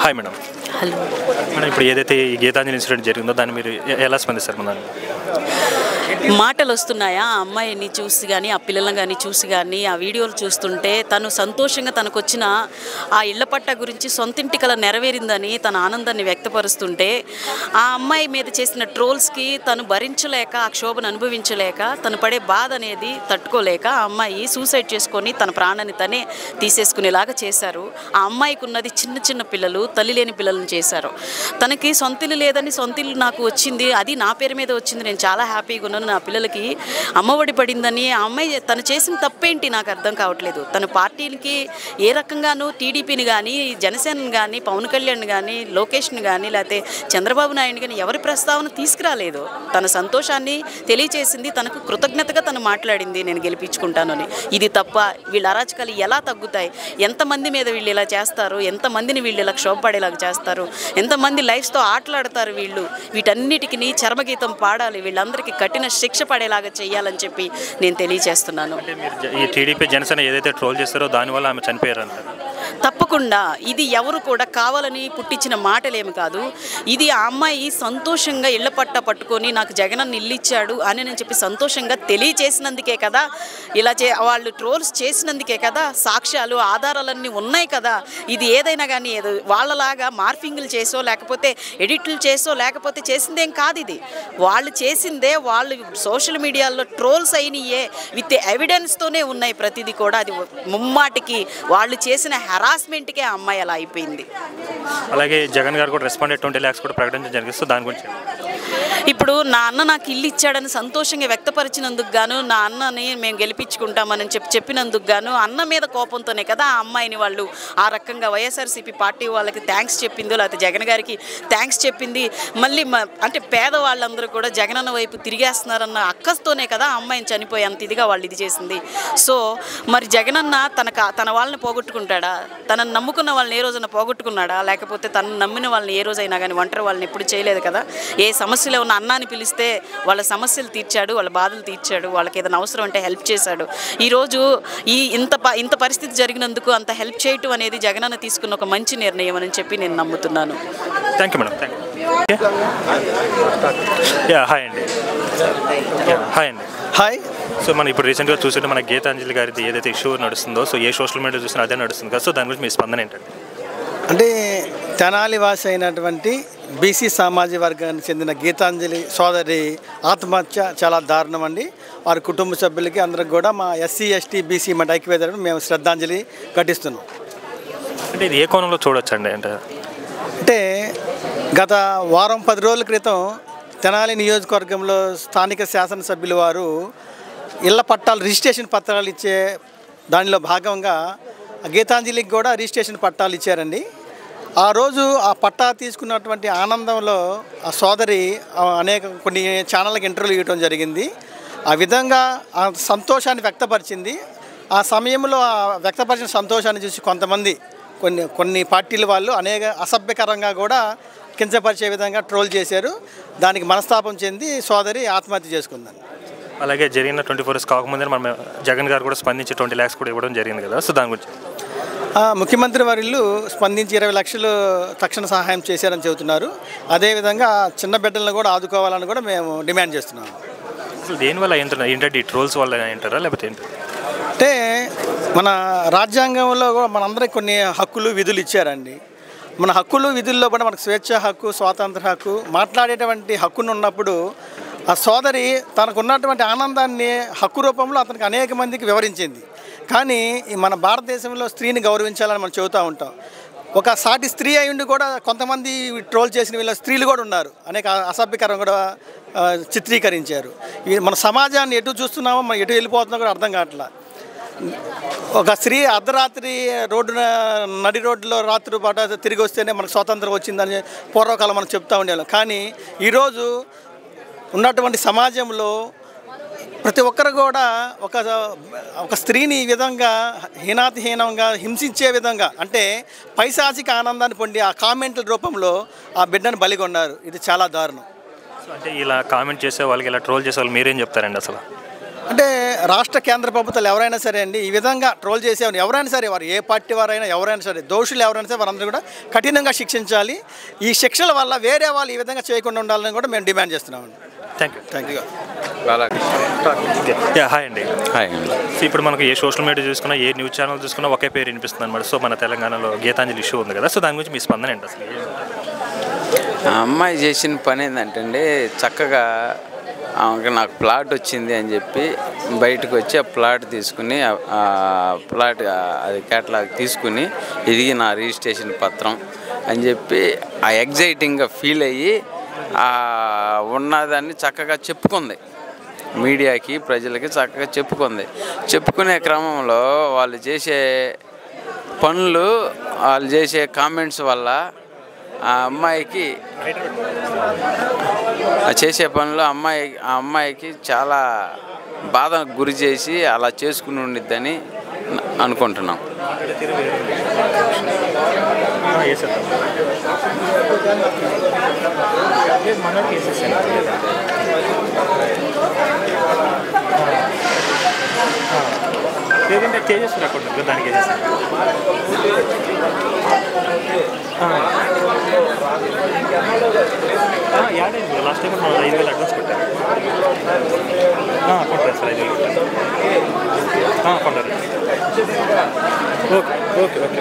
Hi madam. Hello madam, ఇప్పుడు ఏదైతే ఈ గీతాంజలి ఇన్సిడెంట్ జరిగిందో దాన్ని మీరు ఎలా స్పందిస్తారు మేడం? మాటలు వస్తున్నాయా ఆ అమ్మాయిని చూసి కానీ ఆ పిల్లలను కానీ చూసి కానీ ఆ వీడియోలు చూస్తుంటే తను సంతోషంగా తనకు వచ్చిన ఆ ఇళ్ల పట్ట గురించి సొంతింటి కల నెరవేరిందని తన ఆనందాన్ని వ్యక్తపరుస్తుంటే ఆ అమ్మాయి మీద చేసిన ట్రోల్స్కి తను భరించలేక ఆ క్షోభను అనుభవించలేక తను పడే బాధ అనేది తట్టుకోలేక ఆ అమ్మాయి సూసైడ్ చేసుకొని తన ప్రాణాన్ని తనే తీసేసుకునేలాగా చేశారు. ఆ అమ్మాయికి ఉన్నది చిన్న చిన్న పిల్లలు, తల్లి లేని పిల్లలను చేశారు. తనకి సొంతిల్లు లేదని సొంతిల్లు నాకు వచ్చింది, అది నా పేరు మీద వచ్చింది, నేను చాలా హ్యాపీగా ఉన్నాను, నా పిల్లలకి అమ్మఒడి పడిందని ఆ అమ్మాయి తను చేసిన తప్పేంటి నాకు అర్థం కావట్లేదు. తన పార్టీలకి ఏ రకంగానూ టీడీపీని కానీ జనసేనని కానీ పవన్ కళ్యాణ్ కానీ లోకేష్ని కానీ లేకపోతే చంద్రబాబు నాయుడు కానీ ఎవరి ప్రస్తావన తీసుకురాలేదు. తన సంతోషాన్ని తెలియచేసింది, తనకు కృతజ్ఞతగా తను మాట్లాడింది నేను గెలిపించుకుంటానని. ఇది తప్ప వీళ్ళ అరాచకాలు ఎలా తగ్గుతాయి? ఎంతమంది మీద వీళ్ళు ఇలా చేస్తారు? ఎంతమందిని వీళ్ళు ఇలా క్షోభపడేలాగా చేస్తారు? ఎంతమంది లైఫ్స్తో ఆటలాడతారు వీళ్ళు? వీటన్నిటికీ చర్మగీతం పాడాలి, వీళ్ళందరికీ కఠిన శిక్ష పడేలాగా చేయాలని చెప్పి నేను తెలియజేస్తున్నాను. అంటే మీరు ఈ టీడీపీ జనసేన ఏదైతే ట్రోల్ చేస్తారో దానివల్ల ఆమె చనిపోయారు అంటారు? తప్పకుండా ఇది ఎవరు కూడా కావాలని పుట్టించిన మాటలేమి కాదు. ఇది ఆ అమ్మాయి సంతోషంగా ఇళ్ల పట్ట పట్టుకొని నాకు జగనన్న ఇల్లు ఇచ్చాడు అని నేను చెప్పి సంతోషంగా తెలియచేసినందుకే కదా, ఇలా వాళ్ళు ట్రోల్స్ చేసినందుకే కదా, సాక్ష్యాలు ఆధారాలన్నీ ఉన్నాయి కదా. ఇది ఏదైనా కానీ వాళ్ళలాగా మార్ఫింగ్లు చేసో లేకపోతే ఎడిట్లు చేసో లేకపోతే చేసిందేం కాదు. ఇది వాళ్ళు చేసిందే, వాళ్ళు సోషల్ మీడియాలో ట్రోల్స్ అయినయే విత్ ఎవిడెన్స్తోనే ఉన్నాయి ప్రతిదీ కూడా. అది ముమ్మాటికి వాళ్ళు చేసిన హెరాస్మెంట్కే ఆ అమ్మాయి అలా అయిపోయింది. అలాగే జగన్ గారు కూడా రెస్పాండ్ 20 lakhs కూడా ప్రకటించడం జరిగిస్తుంది. దాని గురించి ఇప్పుడు నా అన్న నాకు ఇల్లు ఇచ్చాడని సంతోషంగా వ్యక్తపరిచినందుకు గాను, నా అన్నని మేము గెలిపించుకుంటామని చెప్పినందుకు గాను అన్న మీద కోపంతోనే కదా ఆ అమ్మాయిని వాళ్ళు ఆ రకంగా వైఎస్ఆర్సీపీ పార్టీ వాళ్ళకి థ్యాంక్స్ చెప్పిందో లేకపోతే జగన్ గారికి థ్యాంక్స్ చెప్పింది. మళ్ళీ అంటే పేదవాళ్ళందరూ కూడా జగనన్న వైపు తిరిగేస్తున్నారన్న అక్కస్తోనే కదా ఆ అమ్మాయిని చనిపోయి అంత ఇదిగా వాళ్ళు ఇది చేసింది. సో మరి జగనన్న తన వాళ్ళని పోగొట్టుకుంటాడా? తనను నమ్ముకున్న వాళ్ళని ఏ రోజైనా పోగొట్టుకున్నాడా? లేకపోతే తనను నమ్మిన వాళ్ళని ఏ రోజైనా కానీ ఒంటరి వాళ్ళని ఎప్పుడు చేయలేదు కదా. ఏ సమస్యలో ఉన్న అన్నాన్ని పిలిస్తే వాళ్ళ సమస్యలు తీర్చాడు, వాళ్ళ బాధలు తీర్చాడు, వాళ్ళకి ఏదైనా అవసరం అంటే హెల్ప్ చేశాడు. ఈరోజు ఇంత పరిస్థితి జరిగినందుకు అంత హెల్ప్ చేయటం అనేది జగనన్న తీసుకున్న ఒక మంచి నిర్ణయం అని చెప్పి నేను నమ్ముతున్నాను. Thank you madam. హాయ్ అండి. హాయ్ అండి. హాయ్. సో మనం ఇప్పుడు రీసెంట్గా చూస్తుంటే మన గీతాంజలి గారిది ఏదైతే ఇష్యూ నడుస్తుందో, సో ఏ సోషల్ మీడియా చూసినా అదే నడుస్తుంది కదా. సో దాని గురించి మీ స్పందన ఏంటంటే? అంటే తెనాలి వాసి అయినటువంటి బీసీ సామాజిక వర్గానికి చెందిన గీతాంజలి సోదరి ఆత్మహత్య చాలా దారుణం అండి. వారి కుటుంబ సభ్యులకి అందరికి కూడా మా ఎస్సీ ఎస్టీ బీసీ మా ఐక్యవేదన మేము శ్రద్ధాంజలి ఘటిస్తున్నాం. అంటే ఇది ఏ కోణంలో చూడొచ్చండి? అంటే గత వారం 10 రోజుల క్రితం తెనాలి నియోజకవర్గంలో స్థానిక శాసనసభ్యులు వారు ఇళ్ల పట్టాలు రిజిస్ట్రేషన్ పత్రాలు ఇచ్చే దానిలో భాగంగా గీతాంజలికి కూడా రిజిస్ట్రేషన్ పట్టాలు ఇచ్చారండి. ఆ రోజు ఆ పట్టా తీసుకున్నటువంటి ఆనందంలో ఆ సోదరి కొన్ని ఛానళ్ళకి ఇంటర్వ్యూ ఇవ్వడం జరిగింది. ఆ విధంగా ఆ సంతోషాన్ని వ్యక్తపరిచింది. ఆ సమయంలో ఆ వ్యక్తపరిచిన సంతోషాన్ని చూసి కొంతమంది కొన్ని పార్టీల వాళ్ళు అనేక అసభ్యకరంగా కూడా కించపరిచే విధంగా ట్రోల్ చేశారు. దానికి మనస్తాపం చెంది సోదరి ఆత్మహత్య చేసుకుందని. అలాగే జరిగిన 24 hours కాకముందే మన జగన్ గారు కూడా స్పందించి 20 lakhs కూడా ఇవ్వడం జరిగింది కదా. సో దాని గురించి ముఖ్యమంత్రి వర్యులు స్పందించి 20 లక్షలు తక్షణ సహాయం చేశారని చెబుతున్నారు. అదేవిధంగా చిన్న బిడ్డలను కూడా ఆదుకోవాలని కూడా మేము డిమాండ్ చేస్తున్నాము. అసలు దేనివల్ల ఏంటంటే ఈ ట్రోల్స్ వల్ల ఏంటారా లేకపోతే ఏంటి? అంటే మన రాజ్యాంగంలో కూడా మనందరికి కొన్ని హక్కులు విధులు ఇచ్చారండి. మన హక్కులు విధుల్లో కూడా మనకు స్వేచ్ఛ హక్కు, స్వాతంత్ర హక్కు, మాట్లాడేటువంటి హక్కును ఉన్నప్పుడు ఆ సోదరి తనకున్నటువంటి ఆనందాన్ని హక్కు రూపంలో అతనికి అనేక మందికి వివరించింది. కానీ మన భారతదేశంలో స్త్రీని గౌరవించాలని మనం చెబుతూ ఉంటాం. ఒక సాటి స్త్రీ అయ్యుండి కూడా కొంతమంది ట్రోల్ చేసిన వీళ్ళ స్త్రీలు కూడా ఉన్నారు. అనేక అసభ్యకరం కూడా చిత్రీకరించారు. మన సమాజాన్ని ఎటు చూస్తున్నామో మనం ఎటు వెళ్ళిపోతున్నామో కూడా అర్థం కావట్లా. ఒక స్త్రీ అర్ధరాత్రి నడి రోడ్డులో రాత్రి పాట తిరిగి వస్తేనే మనకు స్వాతంత్రం వచ్చిందని పూర్వకాలం మనం చెప్తూ ఉండేవాళ్ళం. కానీ ఈరోజు ఉన్నటువంటి సమాజంలో ప్రతి ఒక్కరు కూడా ఒక స్త్రీని ఈ విధంగా హీనాతిహీనంగా హింసించే విధంగా, అంటే పైశాచిక ఆనందాన్ని పొంది ఆ కామెంట్ల రూపంలో ఆ బిడ్డను బలిగొన్నారు. ఇది చాలా దారుణం. అంటే ఇలా కామెంట్ చేసే వాళ్ళకి, ఇలా ట్రోల్ చేసే వాళ్ళు మీరేం చెప్తారండి అసలు? అంటే రాష్ట్ర కేంద్ర ప్రభుత్వాలు ఎవరైనా సరే అండి ఈ విధంగా ట్రోల్ చేసేవారు ఎవరైనా సరే వారు ఏ పార్టీ వారైనా ఎవరైనా సరే దోషులు ఎవరైనా సరే వారందరూ కూడా కఠినంగా శిక్షించాలి. ఈ శిక్షల వల్ల వేరే వాళ్ళు ఈ విధంగా చేయకుండా ఉండాలని కూడా మేము డిమాండ్ చేస్తున్నామండి. Thank you. హాయ్ అండి. హాయ్. సో ఇప్పుడు మనకు ఏ సోషల్ మీడియా చూసుకున్నా ఏ న్యూస్ ఛానల్ చూసుకున్నా ఒకే పేరు వినిపిస్తుంది అనమాట. సో మన తెలంగాణలో గీతాంజలి ఇష్యూ ఉంది కదా, సో దాని గురించి మీ స్పందన ఏంటి అసలు? ఆ అమ్మాయి చేసిన పని ఏంటంటే అండి, చక్కగా ఆమెకి నాకు ప్లాట్ వచ్చింది అని చెప్పి బయటకు వచ్చి ఆ ప్లాట్ తీసుకుని ప్లాట్ అది కేటలాగ్ తీసుకుని ఇది నా రిజిస్ట్రేషన్ పత్రం అని చెప్పి ఆ ఎగ్జైటింగ్గా ఫీల్ అయ్యి ఉన్నదాన్ని చక్కగా చెప్పుకుంది. మీడియాకి ప్రజలకి చక్కగా చెప్పుకునే క్రమంలో వాళ్ళు చేసే పనులు వాళ్ళు చేసే కామెంట్స్ వల్ల ఆ అమ్మాయికి చేసే పనులు ఆ అమ్మాయికి చాలా బాధకు గురి చేసి అలా చేసుకుని ఉండిద్దని అనుకుంటున్నాం. లేదంటే కేజెస్ రాకుండా దానికి యాడ్ అయింది. లాస్ట్ టైం మనం 5,000 అడ్వాన్స్ కొట్టారు. కొట్టారు సార్ 5,000 కొట్టారు. Okay okay okay.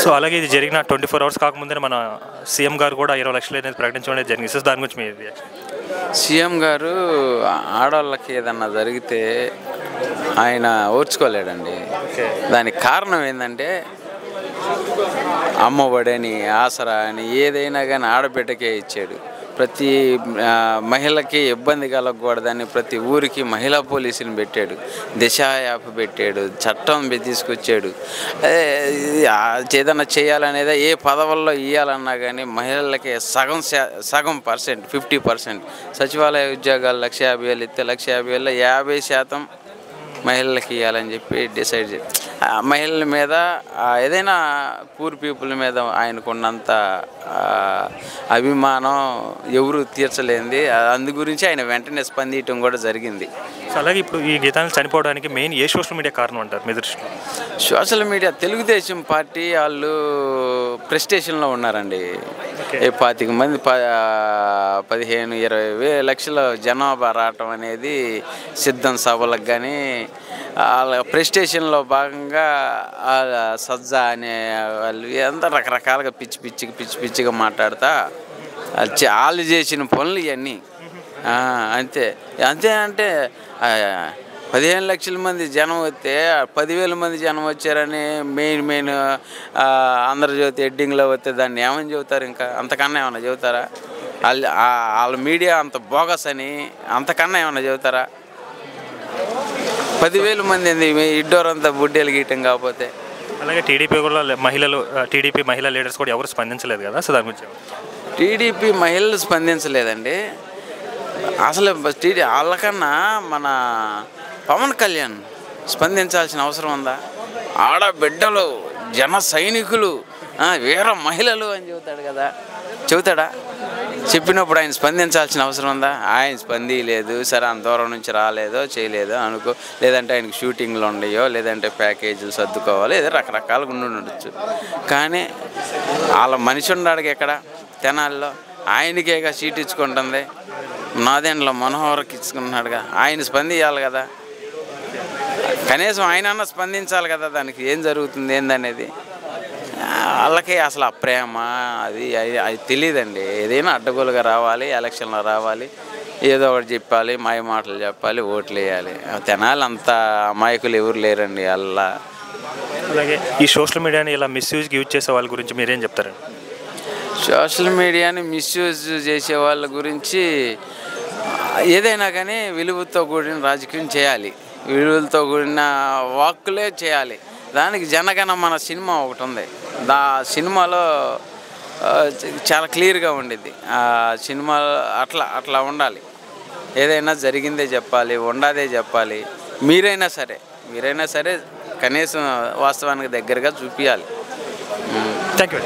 సో అలాగే ఇది జరిగిన 24 hours కాకముందే మన సీఎం గారు కూడా 20 లక్షలు అనేది ప్రకటించడం అనేది జరిగింది. సో దాని గురించి మీ రియాక్షన్? సీఎం గారు ఆడవాళ్ళకి ఏదన్నా జరిగితే ఆయన ఓర్చుకోలేడండి. దానికి కారణం ఏంటంటే అమ్మఒడని ఆసరా అని ఏదైనా కానీ ఆడబిడ్డకే ఇచ్చాడు. ప్రతి మహిళకి ఇబ్బంది కలగకూడదని ప్రతి ఊరికి మహిళా పోలీసుని పెట్టాడు, దిశ యాప్ పెట్టాడు, చట్టం తీసుకొచ్చాడు. ఏదన్నా చేయాలనేది ఏ పదవుల్లో ఇవ్వాలన్నా కానీ మహిళలకి సగం పర్సెంట్ 50% సచివాలయ ఉద్యోగాలు 150,000 ఇస్తే 150,000 50% మహిళలకి ఇవ్వాలని చెప్పి డిసైడ్ చేసి మహిళల మీద ఏదైనా పూర్ పీపుల్ మీద ఆయనకున్నంత అభిమానం ఎవరు తీర్చలేంది. అందు గురించి ఆయన వెంటనే స్పందించడం కూడా జరిగింది. అలాగే ఇప్పుడు ఈ గీతాన్ని చనిపోవడానికి మెయిన్ ఏ సోషల్ మీడియా కారణం అంటారు మీ దృష్టిలో? సోషల్ మీడియా తెలుగుదేశం పార్టీ వాళ్ళు ప్రెస్టేషన్లో ఉన్నారండి. 25 మంది 15-20 లక్షల జనాభా రావటం అనేది సిద్ధం సభలకు కానీ వాళ్ళ ప్రెస్టేషన్లో భాగంగా సజ్జా అనే వాళ్ళు ఎంత రకరకాలుగా పిచ్చిగా మాట్లాడతా వాళ్ళు చేసిన పనులు ఇవన్నీ అంతే అంటే 15 లక్షల మంది జనం వస్తే 10,000 మంది జనం వచ్చారని మెయిన్ ఆంధ్రజ్యోతి హెడ్డింగ్లో వస్తే దాన్ని ఏమని చెబుతారు? ఇంకా అంతకన్నా ఏమన్నా చెబుతారా? వాళ్ళ మీడియా అంత బోగస్ అని అంతకన్నా ఏమన్నా చెబుతారా? 10,000 మంది ఇడ్డోరంతా బుడ్డేలు గీయటం కాకపోతే. అలాగే టీడీపీ మహిళా లీడర్స్ కూడా ఎవరు స్పందించలేదు కదా, సో దాని గురించి? టీడీపీ మహిళలు స్పందించలేదండి. అసలు వాళ్ళకన్నా మన పవన్ కళ్యాణ్ స్పందించాల్సిన అవసరం ఉందా? ఆడబిడ్డలు, జన సైనికులు, వీర మహిళలు అని చెబుతాడా? చెప్పినప్పుడు ఆయన స్పందించాల్సిన అవసరం ఉందా? ఆయన స్పందించలేదు. సరే అంత దూరం నుంచి రాలేదో చేయలేదో అనుకో, లేదంటే ఆయనకు షూటింగ్లు ఉండయో, లేదంటే ప్యాకేజీలు సర్దుకోవాలి, ఏదో రకరకాలుగా ఉండొచ్చు. కానీ వాళ్ళ మనిషి ఉన్నాడు ఎక్కడ? తెనాల్లో ఆయనకేగా సీట్ ఇచ్చుకుంటుంది. నాదేండ్లో మనోహర్కి ఇచ్చుకుంటున్నాడుగా, ఆయన స్పందించాలి కదా. కనీసం ఆయనన్నా స్పందించాలి కదా దానికి ఏం జరుగుతుంది ఏందనేది. వాళ్ళకి అసలు ఆ ప్రేమ అది తెలియదండి. ఏదైనా అడ్డగోలుగా రావాలి, ఎలక్షన్లో రావాలి, ఏదో ఒకటి చెప్పాలి, మాయ మాటలు చెప్పాలి, ఓట్లు వేయాలి. తెనాలి అంత అమాయకులు ఎవరు లేరండి అలా. అలాగే ఈ సోషల్ మీడియాని ఇలా మిస్యూజ్కి యూజ్ చేసే వాళ్ళ గురించి మీరేం చెప్తారండి? సోషల్ మీడియాని మిస్యూజ్ చేసే వాళ్ళ గురించి ఏదైనా కానీ విలువతో కూడిన రాజకీయం చేయాలి, విలువలతో కూడిన వాక్కులే చేయాలి. దానికి జనగణమన సినిమా ఒకటి ఉంది. సినిమాలో చాలా క్లియర్గా ఉండిద్ది. ఆ సినిమా అట్లా ఉండాలి. ఏదైనా జరిగిందే చెప్పాలి, ఉండదే చెప్పాలి. మీరైనా సరే కనీసం వాస్తవానికి దగ్గరగా చూపించాలి. Thank you.